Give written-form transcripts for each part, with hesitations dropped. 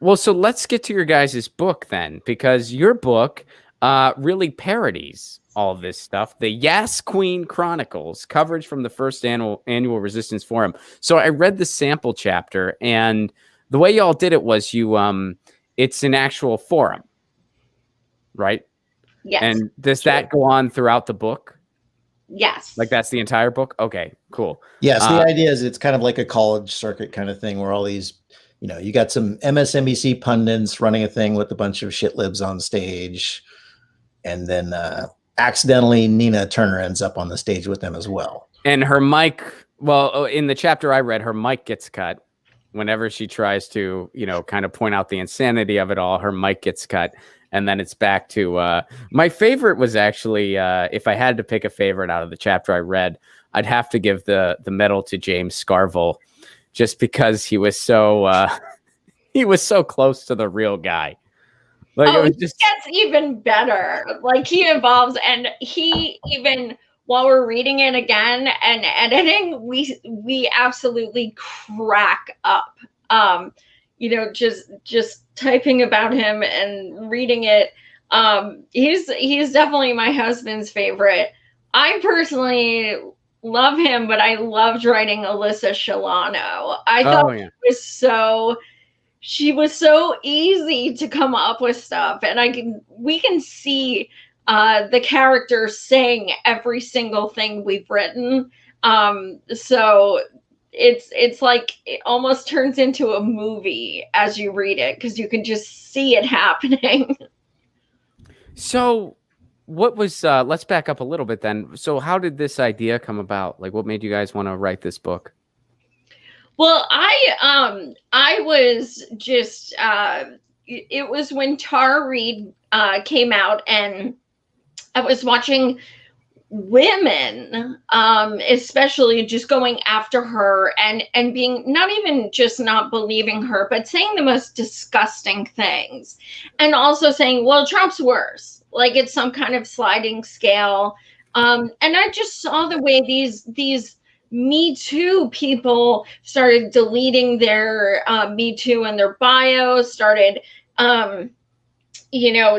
Well, so let's get to your guys' book then, because your book really parodies all of this stuff. The Yas Queen Chronicles, coverage from the first annual Resistance Forum. So I read the sample chapter, and the way y'all did it was it's an actual forum, right? Yes. And does that go on throughout the book? Yes. Like that's the entire book? Okay, cool. Yes, the idea is it's kind of like a college circuit kind of thing where all these, you got some MSNBC pundits running a thing with a bunch of shit libs on stage. And then accidentally Nina Turner ends up on the stage with them as well. And her mic, well, in the chapter I read, her mic gets cut. Whenever she tries to, kind of point out the insanity of it all, her mic gets cut. And then it's back to my favorite was actually, if I had to pick a favorite out of the chapter I read, I'd have to give the medal to James Scarville, just because he was so close to the real guy. Like, it gets even better. Like he evolves, and he even, while we're reading it again and editing, we absolutely crack up. Just typing about him and reading it. He's definitely my husband's favorite. I personally love him, but I loved writing Alyssa Shalano. I thought she was so easy to come up with stuff, and we can see the characters saying every single thing we've written. So it's like it almost turns into a movie as you read it, because you can just see it happening. So what was let's back up a little bit then. So how did this idea come about? Like, what made you guys want to write this book? Well, I was just it was when Tara Reid came out, and I was watching women, especially just going after her and being not even just not believing her, but saying the most disgusting things, and also saying, well, Trump's worse, like it's some kind of sliding scale. And I just saw the way these Me Too people started deleting their Me Too in their bio, started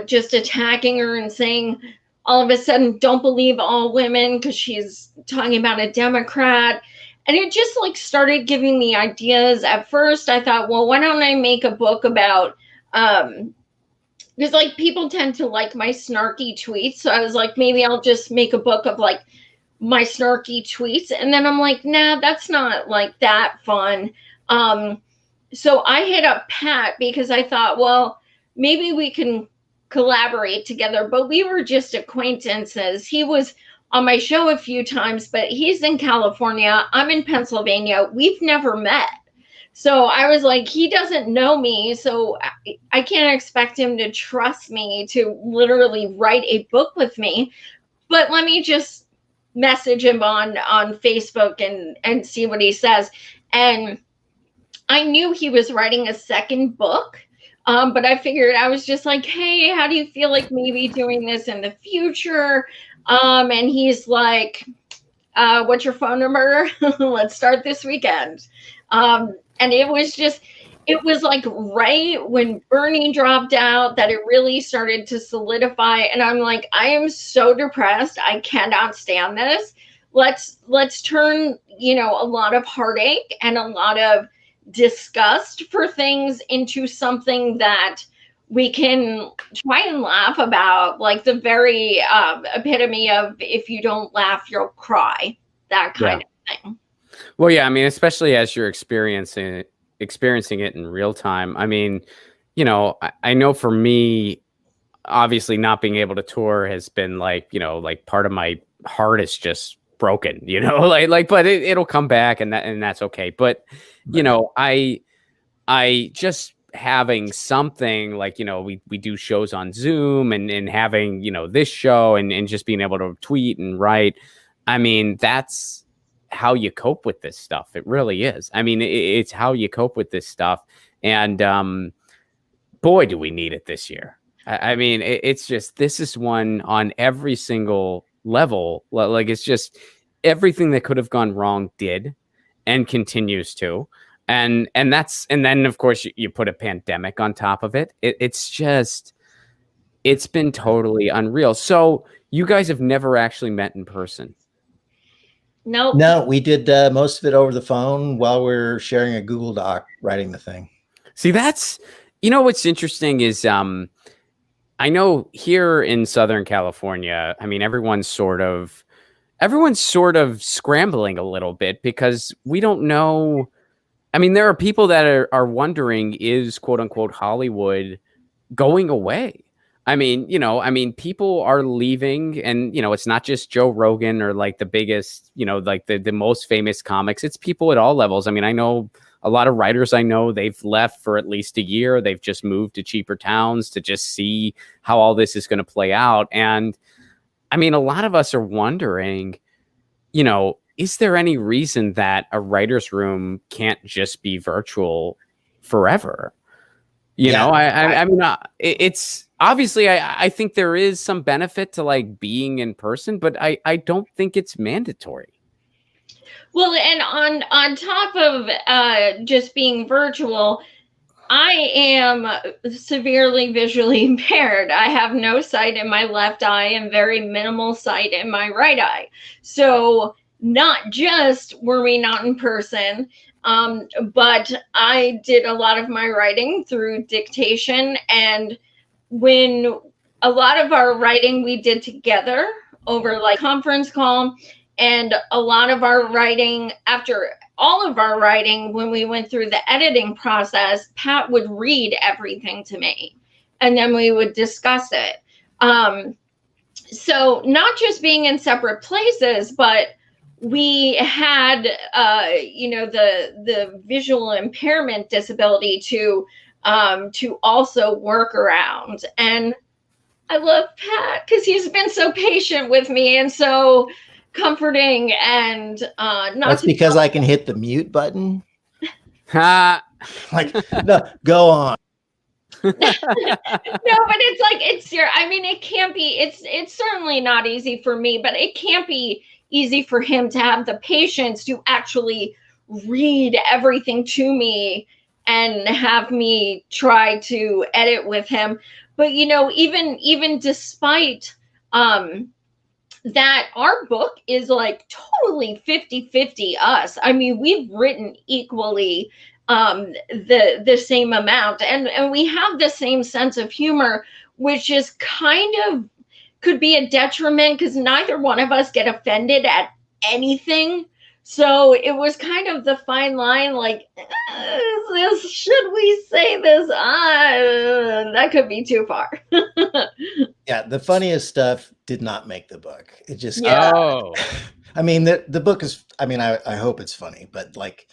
just attacking her and saying all of a sudden, don't believe all women because she's talking about a Democrat. And it just like started giving me ideas. At first, I thought, well, why don't I make a book about, because like people tend to like my snarky tweets. So I was like, maybe I'll just make a book of like my snarky tweets. And then I'm like, nah, that's not like that fun. So I hit up Pat because I thought, well, maybe we can collaborate together, but we were just acquaintances. He was on my show a few times, but he's in California. I'm in Pennsylvania. We've never met. So I was like, he doesn't know me, so I can't expect him to trust me to literally write a book with me. But let me just message him on Facebook and see what he says. And I knew he was writing a second book. But I figured, I was just like, hey, how do you feel like maybe doing this in the future? And he's like, what's your phone number? Let's start this weekend. And it was like right when Bernie dropped out that it really started to solidify. And I'm like, I am so depressed. I cannot stand this. Let's turn, a lot of heartache and a lot of disgust for things into something that we can try and laugh about, like the very epitome of if you don't laugh, you'll cry, that kind of thing. Well, yeah, I mean, especially as you're experiencing it in real time. I mean, I know for me, obviously not being able to tour has been like, like part of my heart is just broken, but it'll come back and that's okay. But, I just having something like, we do shows on Zoom and having, this show and just being able to tweet and write. I mean, that's how you cope with this stuff. It really is. I mean, it's how you cope with this stuff. And boy, do we need it this year. I mean, it's just, this is one on every single level. Like, it's just everything that could have gone wrong did and continues to. And then of course you put a pandemic on top of it. It's been totally unreal. So you guys have never actually met in person? Nope. No, we did most of it over the phone while we're sharing a Google Doc writing the thing. See, that's, what's interesting is I know here in Southern California, I mean, everyone's sort of scrambling a little bit because we don't know. I mean, there are people that are wondering, is quote unquote Hollywood going away? I mean, people are leaving, and, it's not just Joe Rogan or like the biggest, like the most famous comics. It's people at all levels. I mean, I know a lot of writers they've left for at least a year. They've just moved to cheaper towns to just see how all this is going to play out. And I mean, a lot of us are wondering, is there any reason that a writer's room can't just be virtual forever? I mean, it's obviously, I think there is some benefit to like being in person, but I don't think it's mandatory. Well, and on top of just being virtual, I am severely visually impaired. I have no sight in my left eye and very minimal sight in my right eye. So not just were we not in person, but I did a lot of my writing through dictation. And when a lot of our writing we did together over like conference call, and a lot of our writing, after all of our writing, when we went through the editing process, Pat would read everything to me and then we would discuss it. So not just being in separate places, but we had, the visual impairment disability to also work around. And I love Pat because he's been so patient with me and so comforting. And that's because I can hit the mute button. Like, no, go on. No, but it's like, it can't be, it's certainly not easy for me, but it can't be easy for him to have the patience to actually read everything to me and have me try to edit with him. But, even despite that, our book is like totally 50-50 us. I mean, we've written equally the same amount, and we have the same sense of humor, which is kind of could be a detriment because neither one of us get offended at anything. So it was kind of the fine line, like, should we say this? That could be too far. Yeah, the funniest stuff did not make the book. It just, I mean, the book is, I mean, I hope it's funny, but like,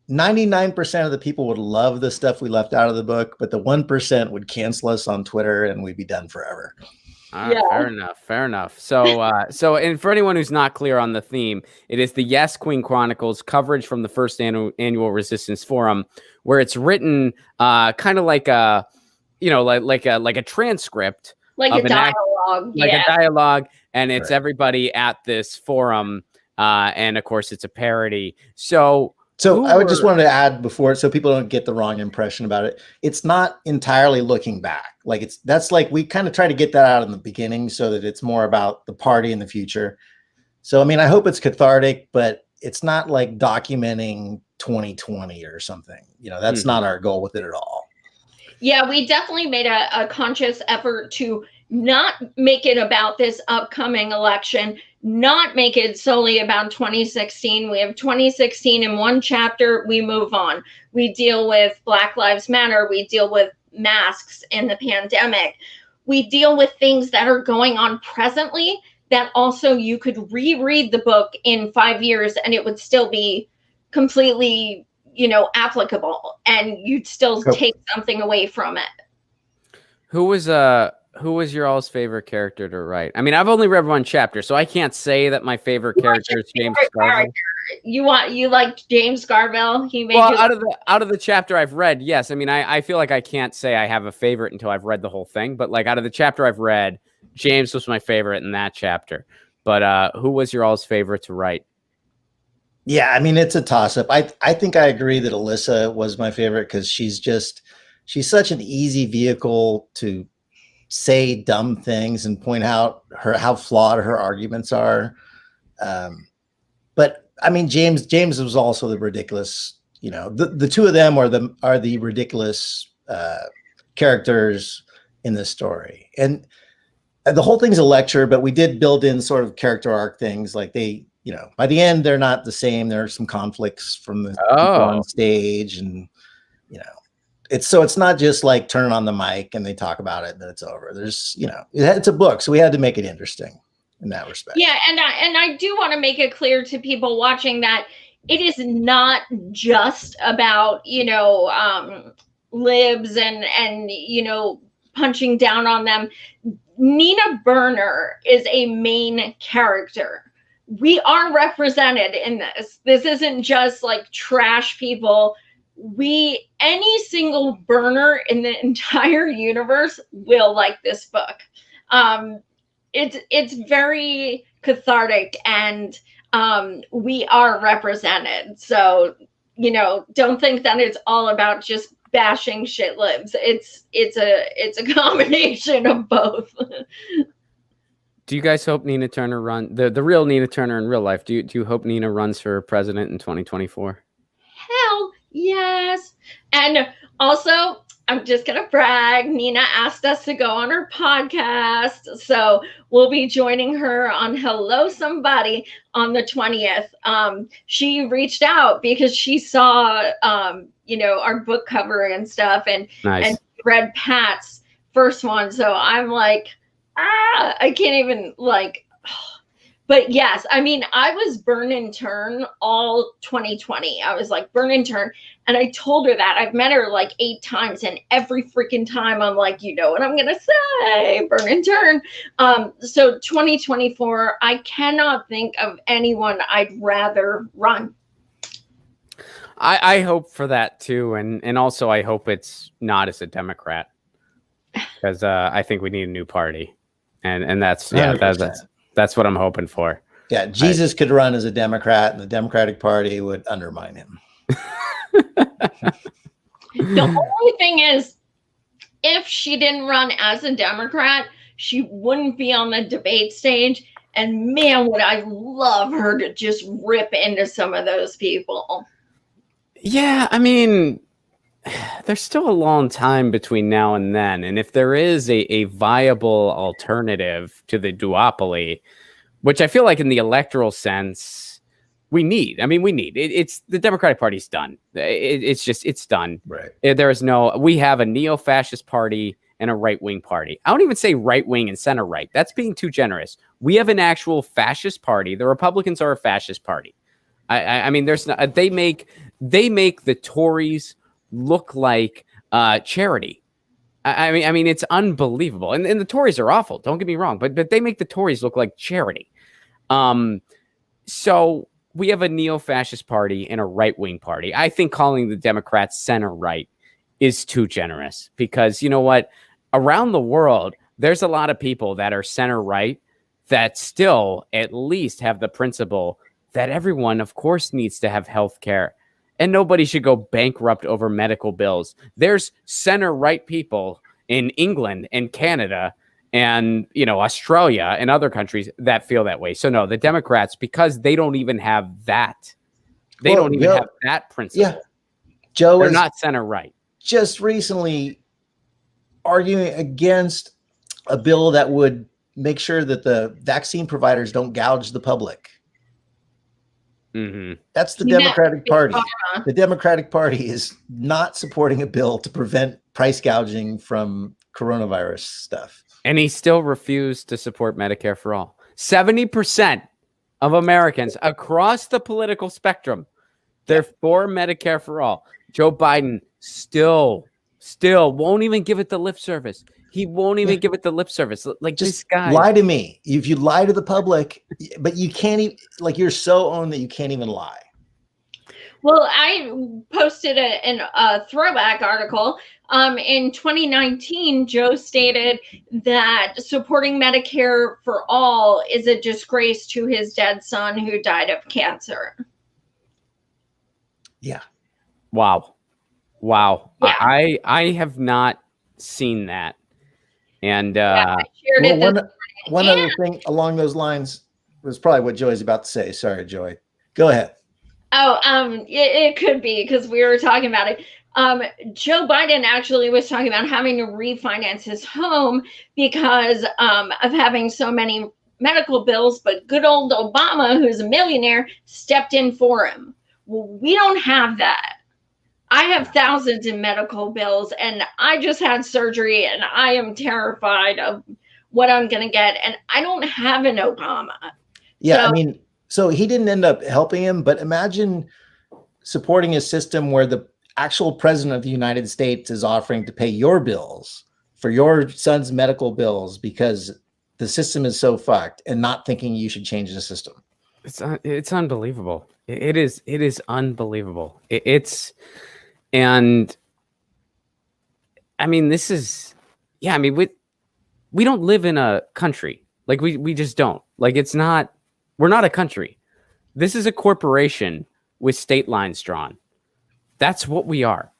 99% of the people would love the stuff we left out of the book, but the 1% would cancel us on Twitter and we'd be done forever. Fair enough. So, and for anyone who's not clear on the theme, it is the Yes Queen Chronicles coverage from the first annual Resistance Forum, where it's written kind of like a, like a transcript, like a dialogue, a dialogue, and it's everybody at this forum, and of course it's a parody. So I would just wanted to add before, so people don't get the wrong impression about it. It's not entirely looking back. Like that's like, we kind of try to get that out in the beginning so that it's more about the party in the future. So, I mean, I hope it's cathartic, but it's not like documenting 2020 or something, that's not our goal with it at all. Yeah, we definitely made a conscious effort to not make it about this upcoming election, not make it solely about 2016. We have 2016 in one chapter, we move on. We deal with Black Lives Matter, we deal with masks in the pandemic. We deal with things that are going on presently that also you could reread the book in 5 years and it would still be completely, applicable, and you'd still take something away from it. Who was your all's favorite character to write? I mean, I've only read one chapter, so I can't say that my favorite character is James Garville. You liked James Garville? He made out of the chapter I've read, yes. I mean, I feel like I can't say I have a favorite until I've read the whole thing, but like out of the chapter I've read, James was my favorite in that chapter. But who was your all's favorite to write? Yeah, I mean, it's a toss-up. I think I agree that Alyssa was my favorite because she's such an easy vehicle to say dumb things and point out how flawed her arguments are. But I mean, James was also the ridiculous. You know, the two of them are the ridiculous characters in this story, and the whole thing's a lecture. But we did build in sort of character arc things, like they, you know, by the end they're not the same. There are some conflicts from the people on stage, and you know, it's not just like turn on the mic and they talk about it and then it's over. There's, you know, it's a book, so we had to make it interesting in that respect. Yeah, and I do want to make it clear to people watching that it is not just about, you know, libs and you know, punching down on them. Nina Burner is a main character. We are represented in this. This isn't just like trash people. Any single burner in the entire universe will like this book. It's very cathartic, and we are represented. So, you know, don't think that it's all about just bashing shit libs. It's a combination of both. Do you guys hope Nina Turner the real Nina Turner in real life? Do you hope Nina runs for president in 2024? Hell yes. And also, I'm just going to brag. Nina asked us to go on her podcast. So we'll be joining her on Hello Somebody on the 20th. She reached out because she saw, you know, our book cover and stuff, and, nice. and read Pat's first one. So I'm like, I can't even like, but yes, I mean, I was burn and turn all 2020. I was like burn and turn. And I told her that. I've met her like 8 times, and every freaking time I'm like, you know what I'm going to say, burn and turn. So 2024, I cannot think of anyone I'd rather run. I hope for that too. And also I hope it's not as a Democrat, because I think we need a new party. And that's, yeah, that's what I'm hoping for. Yeah, Jesus could run as a Democrat, and the Democratic Party would undermine him. The only thing is, if she didn't run as a Democrat, she wouldn't be on the debate stage. And man, would I love her to just rip into some of those people. Yeah, I mean, there's still a long time between now and then. And if there is a viable alternative to the duopoly, which I feel like in the electoral sense, we need. I mean, we need. It's the Democratic Party's done. It's done. Right. We have a neo-fascist party and a right-wing party. I don't even say right-wing and center-right. That's being too generous. We have an actual fascist party. The Republicans are a fascist party. I mean, they make the Tories look like charity. I mean, it's unbelievable. And the Tories are awful. Don't get me wrong, but they make the Tories look like charity. So we have a neo-fascist party and a right-wing party. I think calling the Democrats center-right is too generous, because you know what? Around the world, there's a lot of people that are center-right that still at least have the principle that everyone, of course, needs to have health care. And nobody should go bankrupt over medical bills. There's center-right people in England and Canada and, you know, Australia and other countries that feel that way. So no, the Democrats, because they don't even have that. They don't even have that principle. Yeah. Joe They're not center-right. Just recently arguing against a bill that would make sure that the vaccine providers don't gouge the public. Mm-hmm. That's the Democratic Party. The Democratic Party is not supporting a bill to prevent price gouging from coronavirus stuff. And he still refused to support Medicare for all. 70% of Americans across the political spectrum, they're for Medicare for all. Joe Biden still won't even give it the lip service. He won't even give it the lip service. Like, just this guy. Lie to me. If you lie to the public, but you can't even, like, you're so owned that you can't even lie. Well, I posted a throwback article. In 2019, Joe stated that supporting Medicare for all is a disgrace to his dead son who died of cancer. Yeah. Wow. Yeah. I have not seen that. And I shared Well, it this one and other thing along those lines was probably what Joy's about to say. Sorry, Joy. Go ahead. it could be because we were talking about it. Joe Biden actually was talking about having to refinance his home because of having so many medical bills, but good old Obama, who's a millionaire, stepped in for him. Well, we don't have that. I have thousands in medical bills, and I just had surgery, and I am terrified of what I'm going to get, and I don't have an Obama. Yeah, So, I mean, so he didn't end up helping him, but imagine supporting a system where the actual president of the United States is offering to pay your bills for your son's medical bills because the system is so fucked, and not thinking you should change the system. it's unbelievable. It is unbelievable. And I mean, this is, yeah, I mean, we don't live in a country. Like we just don't. Like we're not a country. This is a corporation with state lines drawn. That's what we are.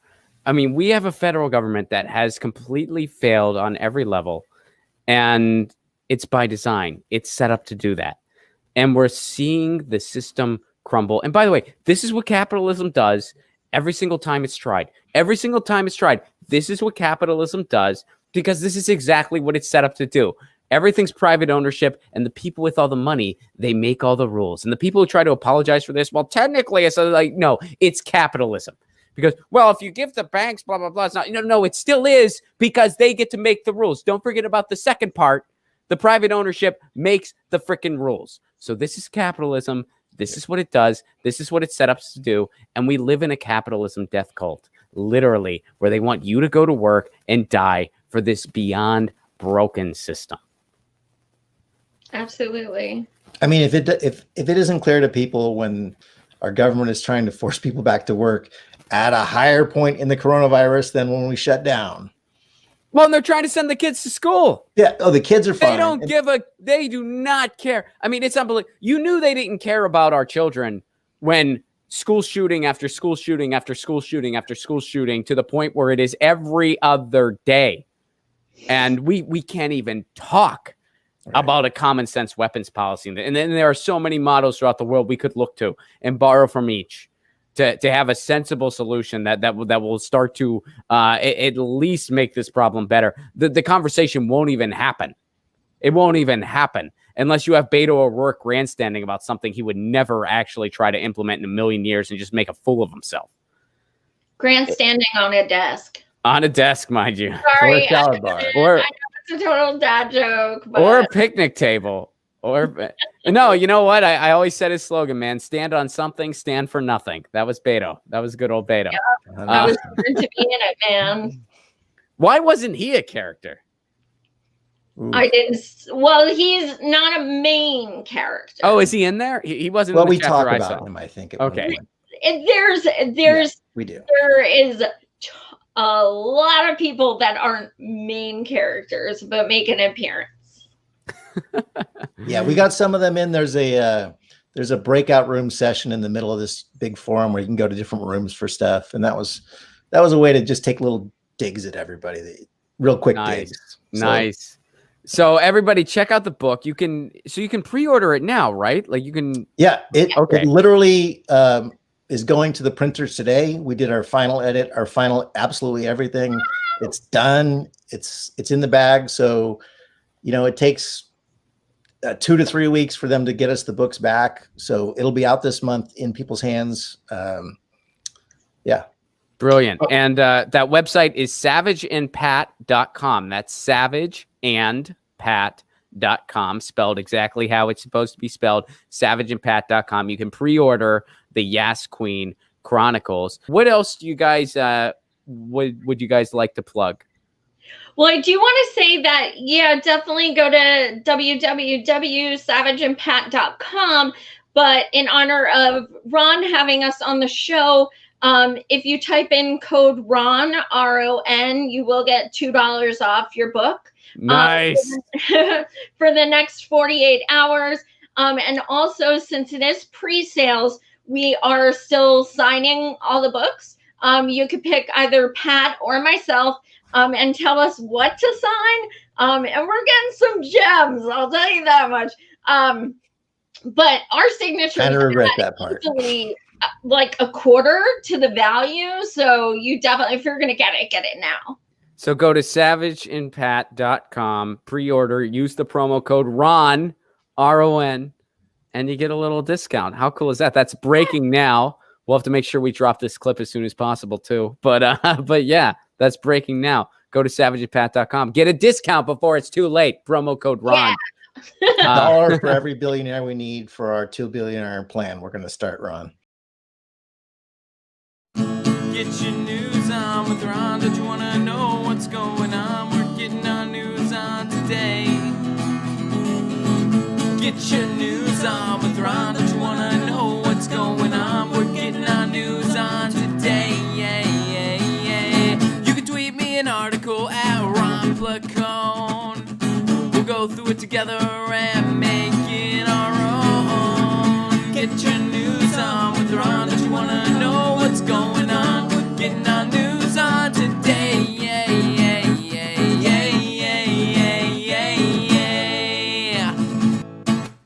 I mean, we have a federal government that has completely failed on every level, and it's by design. It's set up to do that. And we're seeing the system crumble. And by the way, this is what capitalism does every single time it's tried. Every single time it's tried. This is what capitalism does because this is exactly what it's set up to do. Everything's private ownership, and the people with all the money, they make all the rules. And the people who try to apologize for this, well, technically, it's like, no, it's capitalism. Because, well, if you give the banks, blah, blah, blah, it's not, no, it still is because they get to make the rules. Don't forget about the second part. The private ownership makes the freaking rules. So this is capitalism. This is what it does. This is what it's set up to do. And we live in a capitalism death cult, literally, where they want you to go to work and die for this beyond broken system. absolutely. I mean, if it isn't clear to people when our government is trying to force people back to work at a higher point in the coronavirus than when we shut down. Well, and they're trying to send the kids to school. Yeah. Oh, the kids are fine. They do not care. I mean, it's unbelievable. You knew they didn't care about our children when school shooting after school shooting after school shooting after school shooting to the point where it is every other day. And we can't even talk about a common sense weapons policy. And then there are so many models throughout the world we could look to and borrow from each to have a sensible solution that will start to at least make this problem better. The conversation won't even happen. It won't even happen unless you have Beto O'Rourke grandstanding about something he would never actually try to implement in a million years and just make a fool of himself. Grandstanding on a desk. On a desk, mind you. Sorry, Or a salad bar. Or I know it's a total dad joke, but or a picnic table. Or no, you know what? I always said his slogan, man, stand on something, stand for nothing. That was Beto. That was good old Beto. Yeah, I was born to be in it, man. Why wasn't he a character? Ooh. I didn't. Well, he's not a main character. Oh, is he in there? He wasn't. Well, in the we talk chapter I about saw. him, I think. Okay. We do. There is a lot of people that aren't main characters but make an appearance. Yeah, we got some of them in. There's a breakout room session in the middle of this big forum where you can go to different rooms for stuff, and that was a way to just take little digs at everybody, real quick digs. Nice. So everybody, check out the book. You can pre-order it now, right? Like you can. Yeah. It literally is going to the printers today. We did our final edit, our final absolutely everything. It's done. It's in the bag. So, it takes 2 to 3 weeks for them to get us the books back. So it'll be out this month in people's hands. Yeah. Brilliant. And that website is savageandpat.com. That's savageandpat.com, spelled exactly how it's supposed to be spelled, savageandpat.com. You can pre-order the Yas Queen Chronicles. What else do you guys would you guys like to plug? Well, I do want to say that, definitely go to www.savageandpat.com. But in honor of Ron having us on the show, if you type in code RON, RON, you will get $2 off your book. Nice. For the next 48 hours. And also, since it is pre-sales, we are still signing all the books. You could pick either Pat or myself and tell us what to sign. And we're getting some gems, I'll tell you that much. But our signature Kind of regret that part. easily like a quarter to the value. So you definitely, if you're going to get it now. So go to savageandpat.com, pre-order, use the promo code RON, RON, and you get a little discount. How cool is that? That's breaking now. We'll have to make sure we drop this clip as soon as possible too. But yeah, that's breaking now. Go to savageandpat.com. Get a discount before it's too late. Promo code RON. Yeah. $1 for every billionaire we need for our 2 billionaire plan. We're going to start, Ron. Get your news on with Ron. Don't you want to know what's going on? We're getting our news on today. Get your news on with Ron. Don't you want to know what's going on? We're getting our news on today. Yeah, yeah, yeah. You can tweet me an article at Ron Placone. We'll go through it together and make it our own. Get your